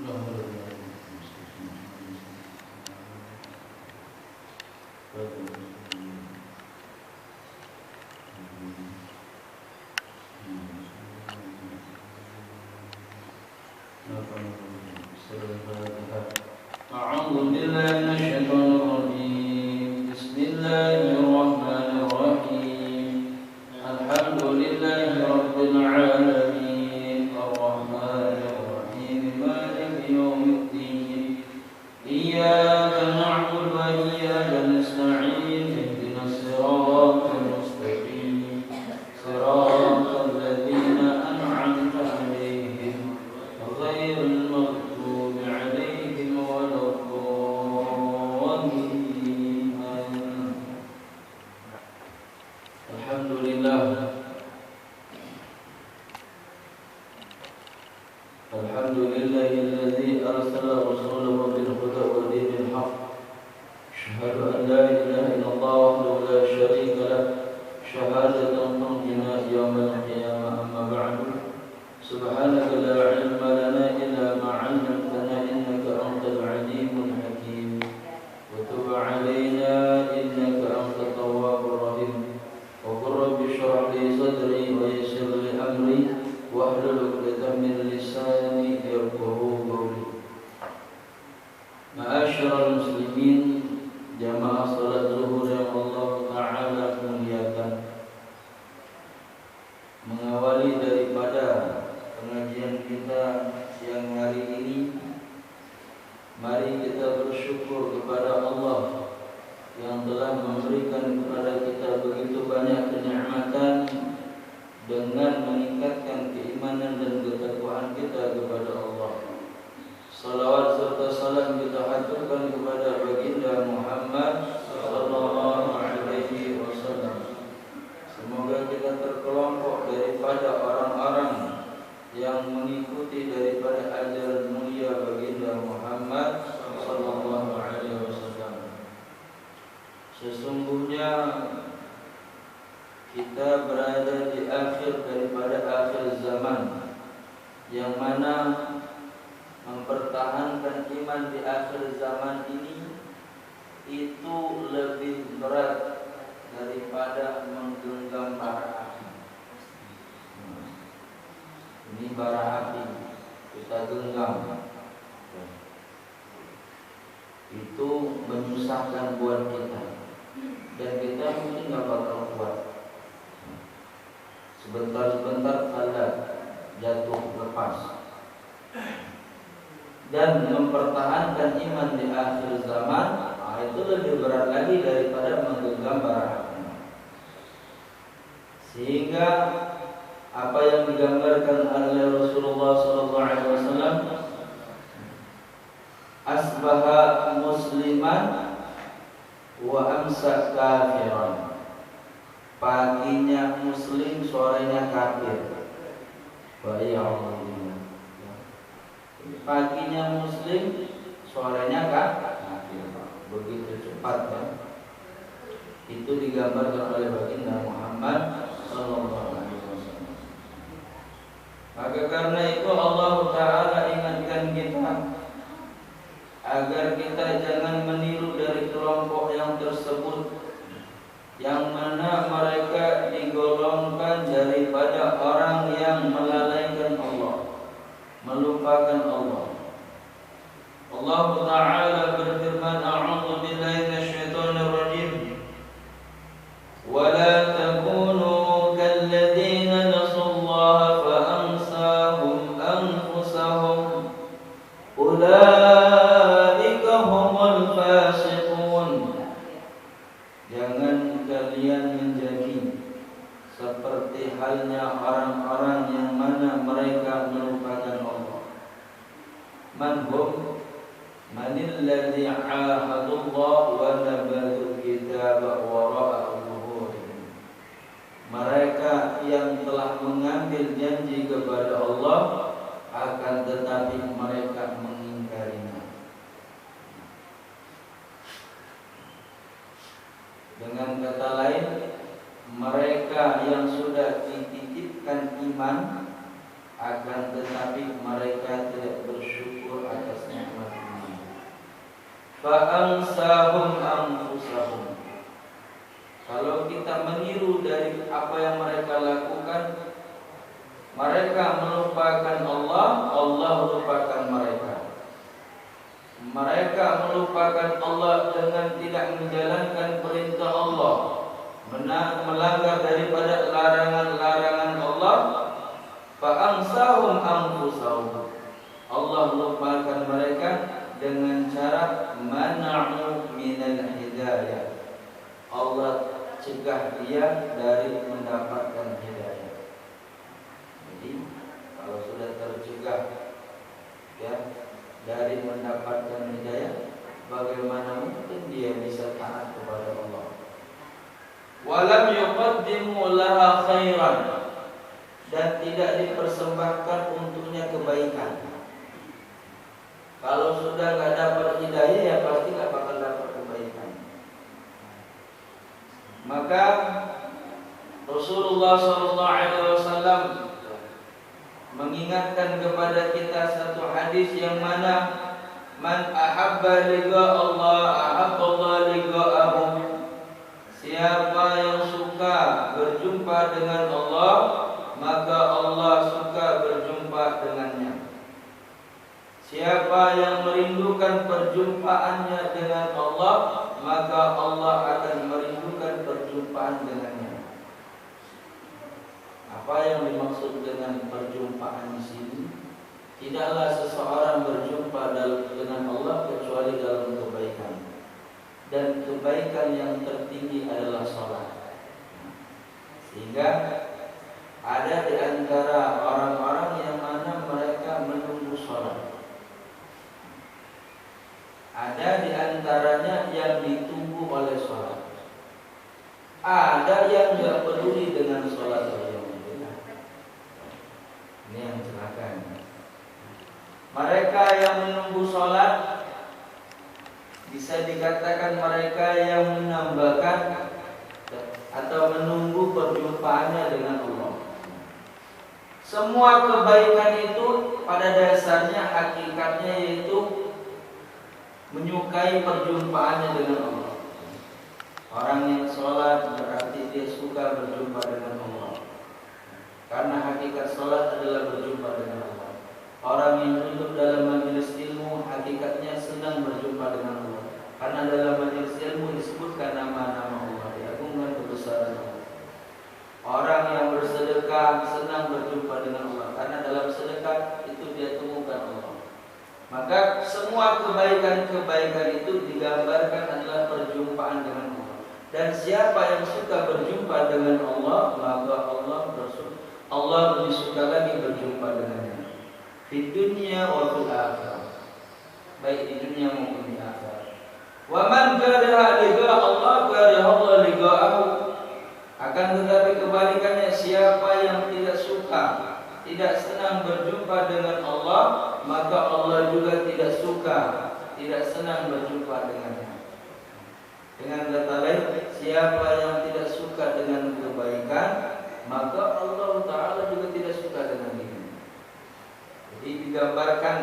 أعوذ بالله من الشيطان الرجيم. بسم الله الرحمن الرحيم. الحمد لله رب العالمين الرحمن الرحيم مالك يوم الدين إياك نعبد وإياك نستعين اهدنا الصراط المستقيم صراط الذين أنعمت عليهم غير المغضوب عليهم ولا الضالين. الحمد لله الذي أرسل رسوله بالهدى ودين الحق. أشهد أن لا إله إلا الله وحده لا شريك له شهادة تنجينا يوم القيامة. أما بعد سبحانك لا علم لنا إلا ما علمتنا إنك أنت العليم الحكيم. وتب علينا إنك أنت التواب الرحيم. وقل رب اشرح لي صدري ويسر لي أمري واحلل عقدة من لساني يفقهوا قولي. Ma'asyiral muslimin, jamaah salat zuhur yang Allah Ta'ala muliakan. Mengawali daripada pengajian kita yang hari ini, mari kita bersyukur kepada Allah yang telah memberikan kepada kita begitu banyak kenikmatan dengan meningkatkan keimanan dan ketakwaan kita kepada Allah. Salawat serta salam kita haturkan kepada baginda Muhammad sallallahu alaihi wasallam. Semoga kita terkelompok daripada orang-orang yang mengikuti daripada ajaran mulia baginda Muhammad sallallahu alaihi wasallam. Sesungguhnya kita berada di akhir daripada akhir zaman, yang mana mempertahankan iman di akhir zaman ini itu lebih berat daripada menggenggam bara api. Ini bara api kita genggam, itu menyusahkan buat kita, dan kita mungkin nggak bakal kuat. Sebentar-sebentar ada jatuh lepas. Dan mempertahankan iman di akhir zaman, itu lebih berat lagi daripada menggenggam bara api. Sehingga apa yang digambarkan oleh Rasulullah SAW, asbaha musliman wa amsa kafiran. Paginya muslim, sorenya kafir. Wa ya'udzubillah. Paginya muslim, sorenya kafir. Begitu cepat kan? Itu digambarkan oleh baginda Muhammad sallallahu alaihi wasallam. Maka karena itu Allah Ta'ala ingatkan kita agar kita jangan meniru dari kelompok yang tersebut, yang mana mereka digolongkan daripada orang yang melalaikan Allah, melupakan Allah. Allah Ta'ala berfirman, A'udzu billahi minasyaitonir rajim. Wa la takunu kalladzina nasullaha fa ansahum anfusahum. Ulaika humul fasiqun. Jangan kalian menjadi seperti halnya orang-orang yang mana mereka melupakan Allah. Manhum manilladzi ahadullah wa nabadul kitaba wara'a zuhurihim. Mereka yang telah mengambil janji kepada Allah, akan tetapi mereka mengingkarinya. Dengan kata lain, mereka yang sudah dititipkan iman akan tetapi mereka tidak bersyukur atas nikmat ini. Fa'ansahum anfusahum. Kalau kita meniru dari apa yang mereka lakukan, mereka melupakan Allah, Allah melupakan mereka. Mereka melupakan Allah dengan tidak menjalankan perintah Allah, melanggar daripada larangan-larangan Allah. Fa'ansahum anfusahum. Allah melupakan mereka dengan cara mana'u minal hidayah. Allah cegah dia dari mendapatkan hidayah. Jadi kalau sudah tercegah ya dari mendapatkan hidayah, bagaimana mungkin dia bisa taat kepada Allah? Walam yuqaddimu laha khairan, dan tidak dipersembahkan untuknya kebaikan. Kalau sudah nggak dapat hidayah, ya pasti nggak bakal dapat kebaikan. Maka Rasulullah SAW mengingatkan kepada kita satu hadis yang mana man ahabba liqa Allah ahabba Allah liqa'ahu. Siapa yang suka berjumpa dengan Allah, maka Allah suka berjumpa dengannya. Siapa yang merindukan perjumpaannya dengan Allah, maka Allah akan merindukan perjumpaan dengannya. Apa yang dimaksud dengan perjumpaan di sini? Tidaklah seseorang berjumpa dengan Allah kecuali dalam kebaikan. Dan kebaikan yang tertinggi adalah salat. Sehingga ada di antara orang-orang yang mana mereka menunggu salat. Ada di antaranya yang ditunggu oleh salat. Ada yang tidak peduli dengan salat. Ini yang celaka. Mereka yang menunggu salat bisa dikatakan mereka yang menambahkan atau menunggu perjumpaannya dengan Allah. Semua kebaikan itu pada dasarnya hakikatnya yaitu menyukai perjumpaannya dengan Allah. Orang yang sholat berarti dia suka berjumpa dengan Allah, karena hakikat sholat adalah berjumpa dengan Allah. Orang yang duduk dalam majelis ilmu hakikatnya senang berjumpa dengan Allah, karena dalam majelis ilmu disebutkan nama-nama Allah, diagungkan kebesaran Allah. Orang yang bersedekah senang berjumpa dengan Allah, karena dalam sedekah itu dia temukan Allah. Maka semua kebaikan-kebaikan itu digambarkan adalah perjumpaan dengan Allah. Dan siapa yang suka berjumpa dengan Allah, maka Allah lebih suka lagi berjumpa dengannya. Di dunia wa fil akhirah, baik di dunia maupun di akhirat. Wa man kariha liqa Allah kariha Allah liqa'ahu. Akan tetapi kebalikannya, siapa yang tidak suka, tidak senang berjumpa dengan Allah, maka Allah juga tidak suka, tidak senang berjumpa dengannya. Dengan kata lain, siapa yang tidak suka dengan kebaikan, maka Allah Ta'ala juga tidak suka dengan dia. Jadi digambarkan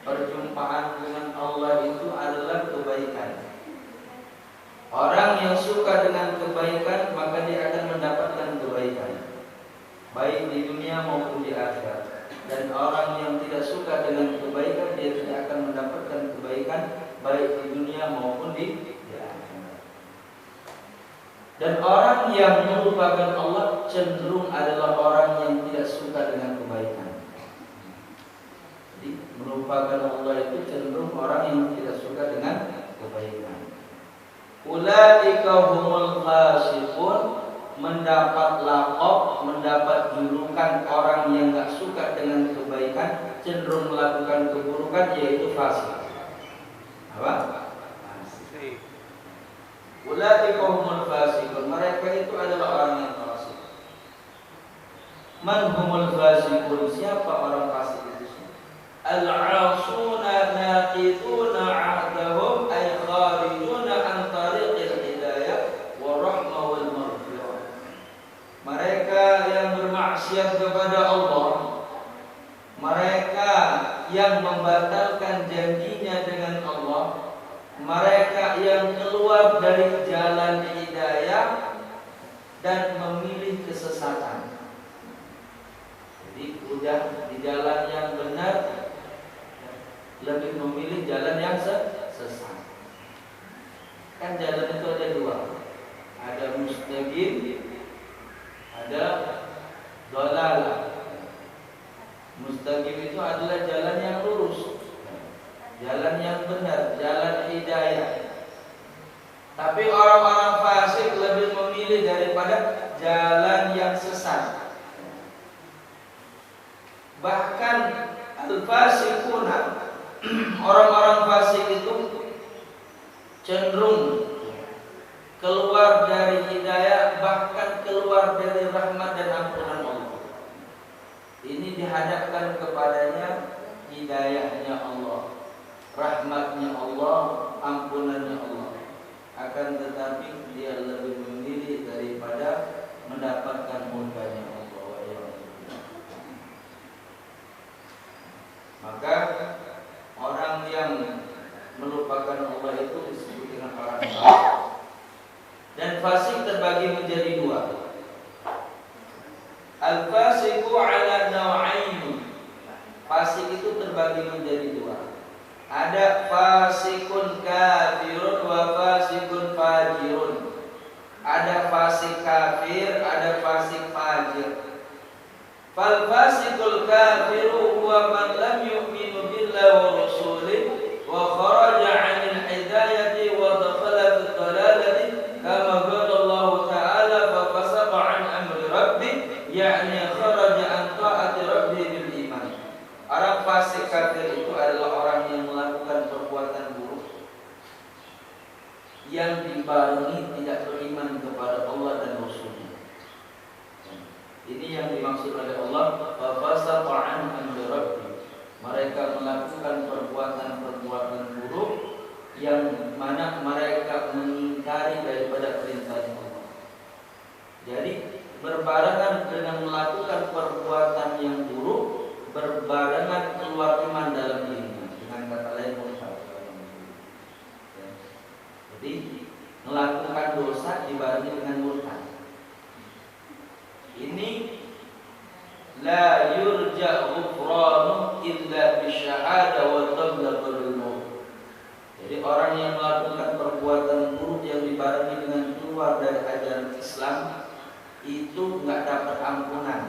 perjumpaan dengan Allah itu adalah kebaikan. Orang yang suka dengan kebaikan, maka dia akan mendapatkan kebaikan, baik di dunia maupun di akhirat. Dan orang yang tidak suka dengan kebaikan, dia tidak akan mendapatkan kebaikan baik di dunia maupun di akhirat. Dan orang yang melupakan Allah cenderung adalah orang yang tidak suka dengan kebaikan. Jadi melupakan Allah itu cenderung orang yang tidak suka dengan kebaikan. Ulaika humul fasiqun, mendapat laqab, mendapat julukan orang yang enggak suka dengan kebaikan, cenderung melakukan keburukan, yaitu fasik. Apa? Fasik. Ulaika humul fasiqun, mereka itu adalah orang yang fasik. Man humul fasiqun, siapa orang fasik itu? Al-'asuna naqiduna 'ahdahum ay kharijuna an tariqil hidayah wa rahmah wal maghfirah. Mereka yang bermaksiat kepada Allah, mereka yang membatalkan janjinya dengan Allah, mereka yang keluar dari jalan hidayah dan memilih kesesatan. Jadi udah di jalan yang benar, lebih memilih jalan yang sesat. Kan jalan itu ada dua, ada mustaqim, ada dhalalah. Mustaqim itu adalah jalan yang lurus, jalan yang benar, jalan hidayah. Tapi orang-orang fasik lebih memilih daripada jalan yang sesat. Bahkan al-fasikuna, orang-orang fasik itu cenderung keluar dari hidayah, bahkan keluar dari rahmat dan ampunan Allah. Ini dihadapkan kepadanya hidayahnya Allah, rahmatnya Allah, ampunannya Allah. Akan tetapi dia lebih memilih daripada mendapatkan murkanya Allah. Maka orang yang melupakan Allah itu disebut dengan orang fasik. Dan fasik terbagi menjadi dua. Al-fasiqu ala naw'ain. Fasik itu terbagi menjadi dua. Ada fasikun kafirun wa fasikun fajirun. Ada fasik kafir, ada fasik fajir. Fal fasikul kafiru huwa man lam yu'minu billahi wa rasulih wa kharaja 'anil hidayati wa dakhala fid dalalati kama qala Allah ta'ala fa fasaqa 'an amri rabbih, yakni kharaja an ta'ati rabbih bil iman. Orang fasik kafir itu adalah orang yang melakukan perbuatan buruk yang dibarengi tidak beriman kepada Allah dan Rasulnya. Ini yang dimaksud oleh Allah, fa fasaqa 'an amri rabbih. Mereka melakukan perbuatan-perbuatan buruk yang mana mereka mengingkari daripada perintah Allah. Jadi berbarengan dengan melakukan perbuatan yang buruk, berbarengan keluar iman dalam dirinya. Dengan kata lain murtad. Jadi melakukan dosa dibarengi dengan murtad. Ini la yurja ghufranu illa bisyahada wa tablaghul maut. Jadi orang yang melakukan perbuatan buruk yang dibarengi dengan keluar dari ajaran Islam itu enggak dapat ampunan,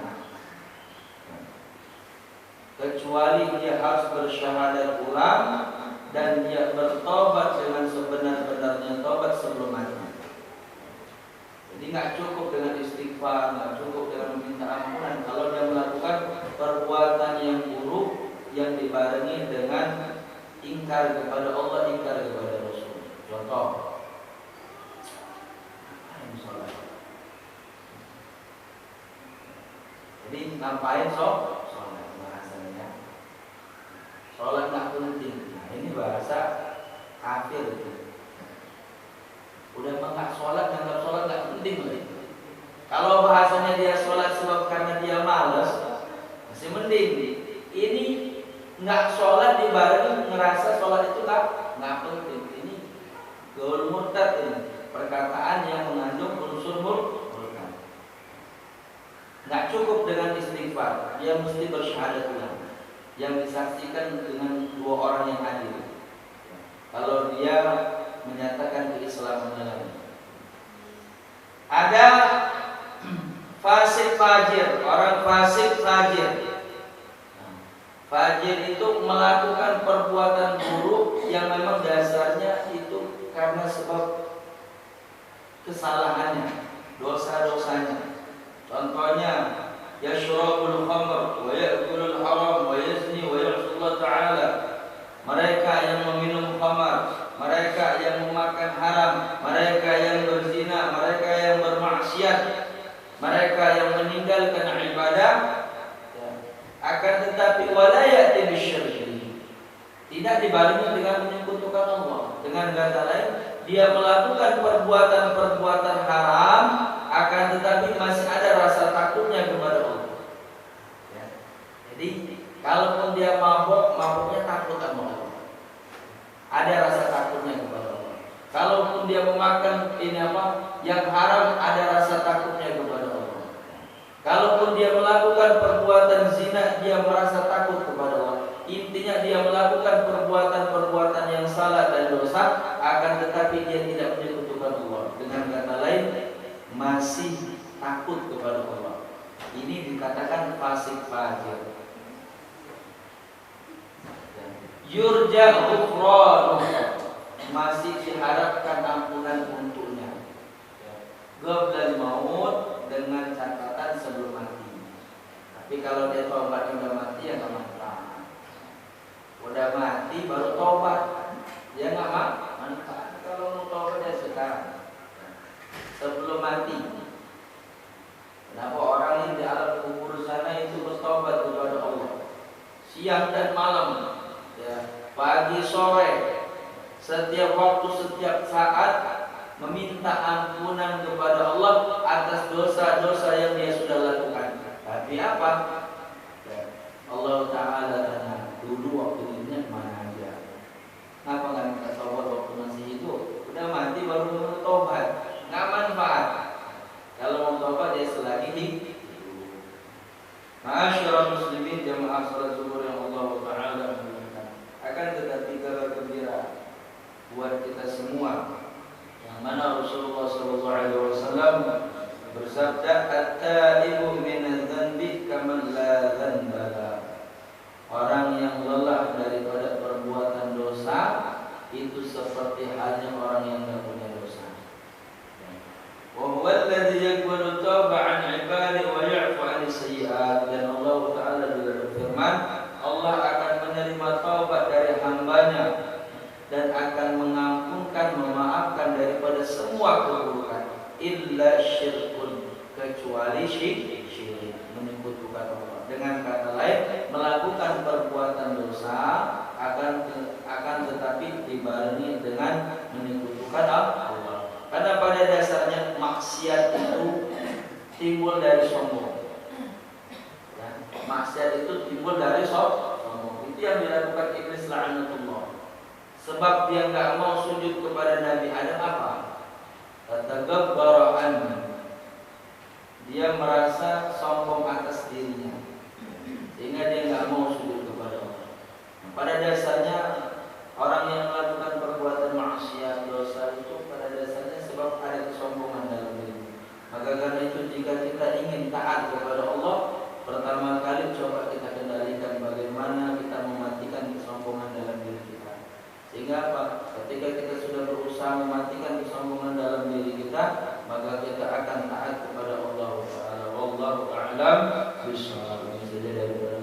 kecuali dia harus bersyahadat ulang dan dia bertobat dengan sebenar-benarnya tobat sebelum mati. Jadi nggak cukup dengan istighfar, nggak cukup dengan meminta ampunan kalau dia melakukan perbuatan yang buruk yang dibarengi dengan ingkar kepada Allah, ingkar kepada Rasul. Contoh, sholat. Jadi ngapain sholat bahasanya? Sholat nggak penting. Nah, ini bahasa kafir itu. Udah enggak sholat, anggap sholat enggak penting lagi. Kalau bahasanya dia sholat sebab karena dia malas, masih mending. Ini enggak sholat dibarengi ngerasa sholat itu enggak penting. Ini gaul murtad ini, perkataan yang mengandung unsur murtad. Enggak cukup dengan istighfar, dia mesti bersyahadat ulang yang disaksikan dengan dua orang yang adil. Kalau dia menyatakan keislamannya lagi. Ada fasik fajir, orang fasik fajir. Fajir itu melakukan perbuatan buruk yang memang dasarnya itu karena sebab kesalahannya, dosa-dosanya. Contohnya, yashrabul khamr wa ya'kulul haram wa yazni wa ya'si Allah Ta'ala. Mereka yang meminum khamar, mereka yang memakan haram, mereka yang berzina, mereka yang bermaksiat, mereka yang meninggalkan ibadah, akan tetapi wala ya'ti bisyirki, tidak dibarengi dengan menyekutukan Allah. Dengan kata lain, dia melakukan perbuatan-perbuatan haram, akan tetapi masih ada rasa takutnya kepada Allah. Jadi Kalaupun dia mabuk, mabuknya takut sama Allah. Ada rasa takutnya kepada Allah. Kalaupun dia memakan yang haram, ada rasa takutnya kepada Allah. Kalaupun dia melakukan perbuatan zina, dia merasa takut kepada Allah. Intinya dia melakukan perbuatan-perbuatan yang salah dan dosa, akan tetapi dia tidak menyekutukan Allah. Dengan kata lain, masih takut kepada Allah. Ini dikatakan fasik fajir. Yurja ghufranuh, masih diharapkan ampunan untuknya. Qoblal maut, dengan catatan sebelum mati. Tapi kalau dia tobat udah mati ya nggak manfaat. Udah mati baru tobat, dia nggak manfaat. Kalau mau tobat ya sekarang, sebelum mati. Kenapa orang yang di alam kubur sana itu bertobat kepada Allah siang dan malam, ya, pagi sore, setiap waktu, setiap saat meminta ampunan kepada Allah atas dosa-dosa yang dia sudah lakukan. Tapi apa? Ya, Allah Ta'ala tanya, dulu waktu ini mana aja? Kenapa nggak minta tobat waktu masih hidup? Udah mati baru mau tobat, nggak manfaat. Kalau mau tobat dia selagi hidup. Ma'asyiral muslimin jamaah salat zuhur yang Allah Ta'ala muliakan. Akan tetapi kabar gembira buat kita semua, yang mana Rasulullah SAW bersabda, "At-taibu minadz-dzanbi kaman la dzanba lahu." Orang yang lelah daripada perbuatan dosa itu seperti halnya orang yang tidak punya dosa. Wa huwa alladzi yaqbalu tauba 'an 'ibadihi wa ya'fu 'ani sayyi'at. Dan Allah Ta'ala juga berfirman, Allah akan menerima taubat dari hambanya dan akan mengampunkan, memaafkan daripada semua keburukan, illa syirkun, kecuali syirik, menyekutukan Allah. Dengan kata lain, melakukan perbuatan dosa akan tetapi dibarengi dengan menyekutukan Allah. Karena pada dasarnya maksiat itu timbul dari sombong. Ya, maksiat itu timbul dari sombong. Itu yang dilakukan iblis la'anatullah. Sebab dia enggak mau sujud kepada Nabi Adam apa? Tatagabbara anhu. Dia merasa sombong atas dirinya, sehingga dia enggak mau sujud kepada Allah. Pada dasarnya orang yang melakukan perbuatan maksiat, dosa itu pada dasarnya sebab ada kesombongan dalam diri. Maka karena itu jika kita ingin taat kepada Allah, pertama kali coba kita kendalikan bagaimana kita mematikan kesombongan dalam diri kita. Sehingga apa? Ketika kita sudah berusaha mematikan kesombongan dalam diri kita, maka kita akan taat kepada Allah Ta'ala. Wallahu a'lam bishawab. Ini saja daripada